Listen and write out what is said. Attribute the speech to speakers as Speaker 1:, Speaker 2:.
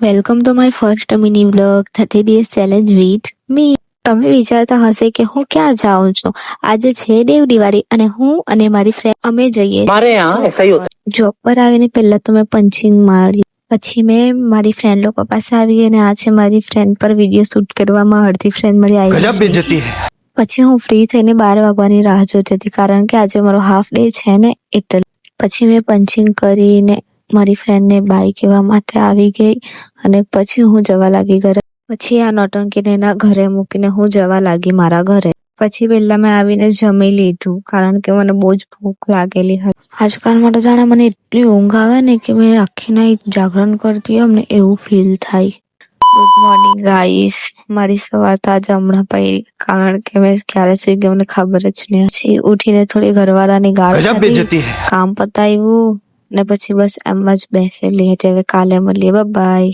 Speaker 1: Welcome to my first mini vlog 30 days challenge with me. તમે વિચારતા હશે કે હું ક્યાં જાઉં છું. આજે છે દેવ દિવાળી અને હું અને મારી ફ્રેન્ડ અમે જઈએ જોબ પર. આવીને પહેલા તો મેં પંચિંગ મારી, પછી મેં મારી ફ્રેન્ડ લોકો પાસે આવી ગઈ અને આ છે મારી ફ્રેન્ડ પર વિડીયો શૂટ કરવામાં અડધી ફ્રેન્ડ મારી આવી. પછી હું ફ્રી થઈને 12 વાગવાની રાહ જોતી હતી કારણ કે આજે મારો હાફ ડે છે ને એટલે. પછી મેં પંચિંગ કરીને મારી ફ્રેન્ડને બાય કહેવા માટે આવી ગઈ અને પછી હું જવા લાગી ઘરે. પછી આ નોટંકીને એના ઘરે મૂકીને હું જવા લાગી મારા ઘરે. પછી પહેલા મેં આવીને જમી લીધું કારણ કે મને બહુ જ ભૂખ લાગેલી હતી. આજકાલમાં તો જાણે મને એટલી ઊંઘ આવે ને કે મેં આખી નાઈટ જાગરણ કરતી હોય ને એવું ફીલ થાય. Good morning guys. મારી સવાર તો આજે હમણાં પડી કારણ કે મેં ક્યારે સુઈ ગઈ મને ખબર જ નહીં. પછી ઉઠીને થોડી ઘરવાળાની ગાળ ખાધી, કામ પતાવ્યું ને પછી બસ એમ જ બેસેલી હતી. હવે કાલે મળીએ, બાય.